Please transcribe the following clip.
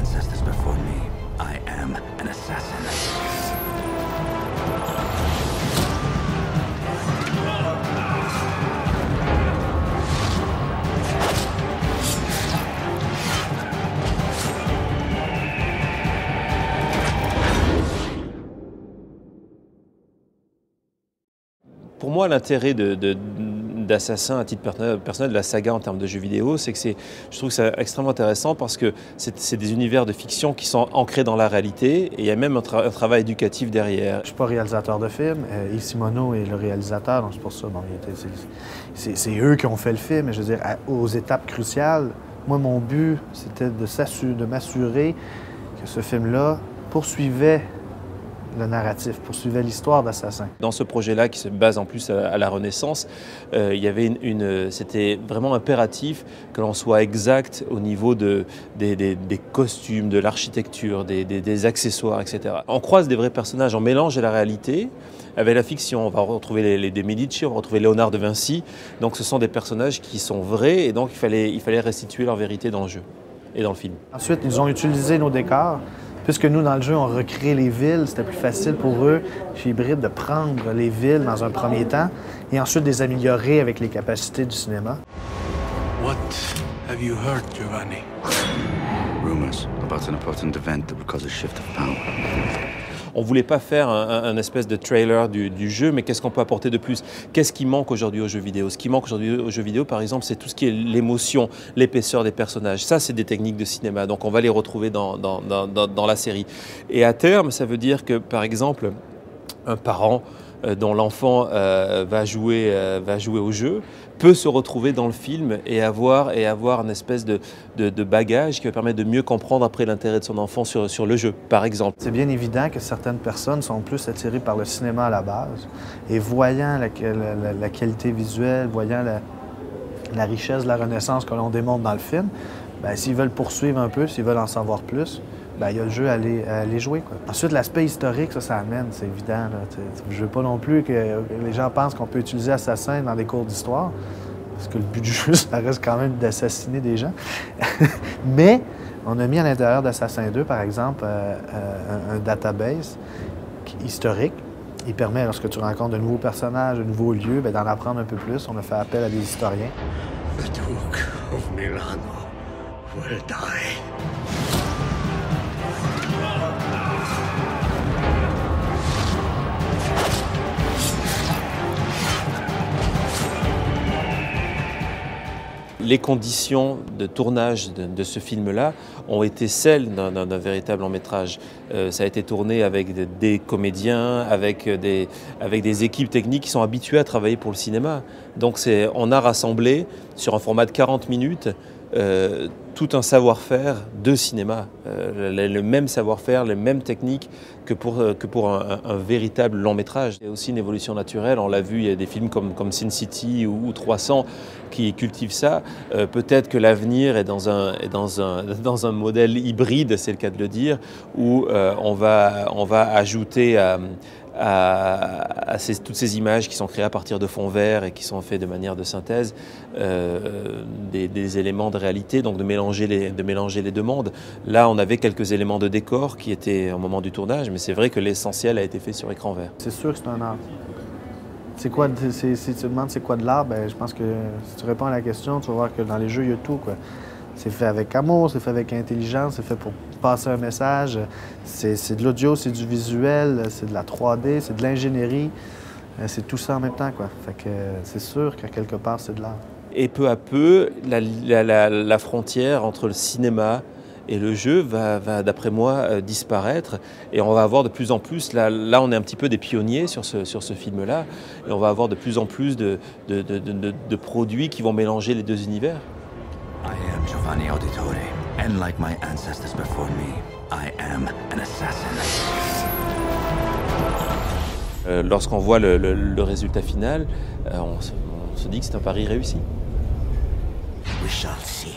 ancestors before me, I am an assassin. Pour moi, l'intérêt d'Assassin à titre personnel de la saga en termes de jeux vidéo, c'est que je trouve que c'est extrêmement intéressant parce que c'est des univers de fiction qui sont ancrés dans la réalité et il y a même un travail éducatif derrière. Je ne suis pas réalisateur de film, Yves Simoneau est le réalisateur, donc c'est pour ça, bon, c'est eux qui ont fait le film, mais je veux dire, aux étapes cruciales, moi mon but, c'était de m'assurer que ce film-là poursuivait le narratif, poursuivait l'histoire d'Assassin. Dans ce projet-là, qui se base en plus à la Renaissance, il y avait c'était vraiment impératif que l'on soit exact au niveau des costumes, de l'architecture, des accessoires, etc. On croise des vrais personnages, on mélange la réalité avec la fiction. On va retrouver les Medici, on va retrouver Léonard de Vinci. Donc ce sont des personnages qui sont vrais et donc il fallait restituer leur vérité dans le jeu et dans le film. Ensuite, ils ont utilisé nos décors. Puisque nous, dans le jeu, on recrée les villes, c'était plus facile pour eux, chez Hybrid, de prendre les villes dans un premier temps et ensuite de les améliorer avec les capacités du cinéma. What have you heard, Giovanni? Rumors about an important event that would cause a shift of power. On ne voulait pas faire un espèce de trailer du jeu, mais qu'est-ce qu'on peut apporter de plus? Qu'est-ce qui manque aujourd'hui aux jeux vidéo? Ce qui manque aujourd'hui aux jeux vidéo, par exemple, c'est tout ce qui est l'émotion, l'épaisseur des personnages. Ça, c'est des techniques de cinéma, donc on va les retrouver dans la série. Et à terme, ça veut dire que, par exemple, un parent dont l'enfant va jouer au jeu peut se retrouver dans le film et avoir une espèce de bagage qui va permettre de mieux comprendre après l'intérêt de son enfant sur le jeu, par exemple. C'est bien évident que certaines personnes sont plus attirées par le cinéma à la base et voyant la qualité visuelle, voyant la richesse de la Renaissance que l'on démontre dans le film, bien, s'ils veulent poursuivre un peu, s'ils veulent en savoir plus, bien, il y a le jeu à aller jouer, quoi. Ensuite, l'aspect historique, ça amène, c'est évident, là. Je veux pas non plus que les gens pensent qu'on peut utiliser Assassin dans des cours d'histoire, parce que le but du jeu, ça reste quand même d'assassiner des gens. Mais on a mis à l'intérieur d'Assassin 2, par exemple, un database historique. Il permet, lorsque tu rencontres de nouveaux personnages, de nouveaux lieux, d'en apprendre un peu plus. On a fait appel à des historiens. The Duke of Milano will die. Les conditions de tournage de ce film-là ont été celles d'un véritable long-métrage. Ça a été tourné avec des comédiens, avec des équipes techniques qui sont habituées à travailler pour le cinéma. Donc on a rassemblé sur un format de 40 minutes tout un savoir-faire de cinéma, le même savoir-faire, les mêmes techniques que pour un véritable long-métrage. Il y a aussi une évolution naturelle, on l'a vu, il y a des films comme Sin City ou 300 qui cultivent ça. Peut-être que l'avenir est dans un modèle hybride, c'est le cas de le dire, où on va ajouter toutes ces images qui sont créées à partir de fonds verts et qui sont faites de manière de synthèse, des éléments de réalité, donc de mélanger les deux mondes. Là, on avait quelques éléments de décor qui étaient au moment du tournage, mais c'est vrai que l'essentiel a été fait sur écran vert. C'est sûr que c'est un art. C'est quoi, si tu demandes c'est quoi de l'art, ben, je pense que si tu réponds à la question, tu vas voir que dans les jeux, il y a tout, quoi. C'est fait avec amour, c'est fait avec intelligence, c'est fait pour passer un message. C'est de l'audio, c'est du visuel, c'est de la 3D, c'est de l'ingénierie. C'est tout ça en même temps, quoi. Fait que c'est sûr qu'à quelque part, c'est de l'art. Et peu à peu, la frontière entre le cinéma et le jeu va d'après moi, disparaître. Et on va avoir de plus en plus, là on est un petit peu des pionniers sur ce film-là, et on va avoir de plus en plus de produits qui vont mélanger les deux univers. I am Giovanni Auditore, and like my ancestors before me, I am an assassin. Lorsqu'on voit le résultat final, on se dit que c'est un pari réussi. We shall see.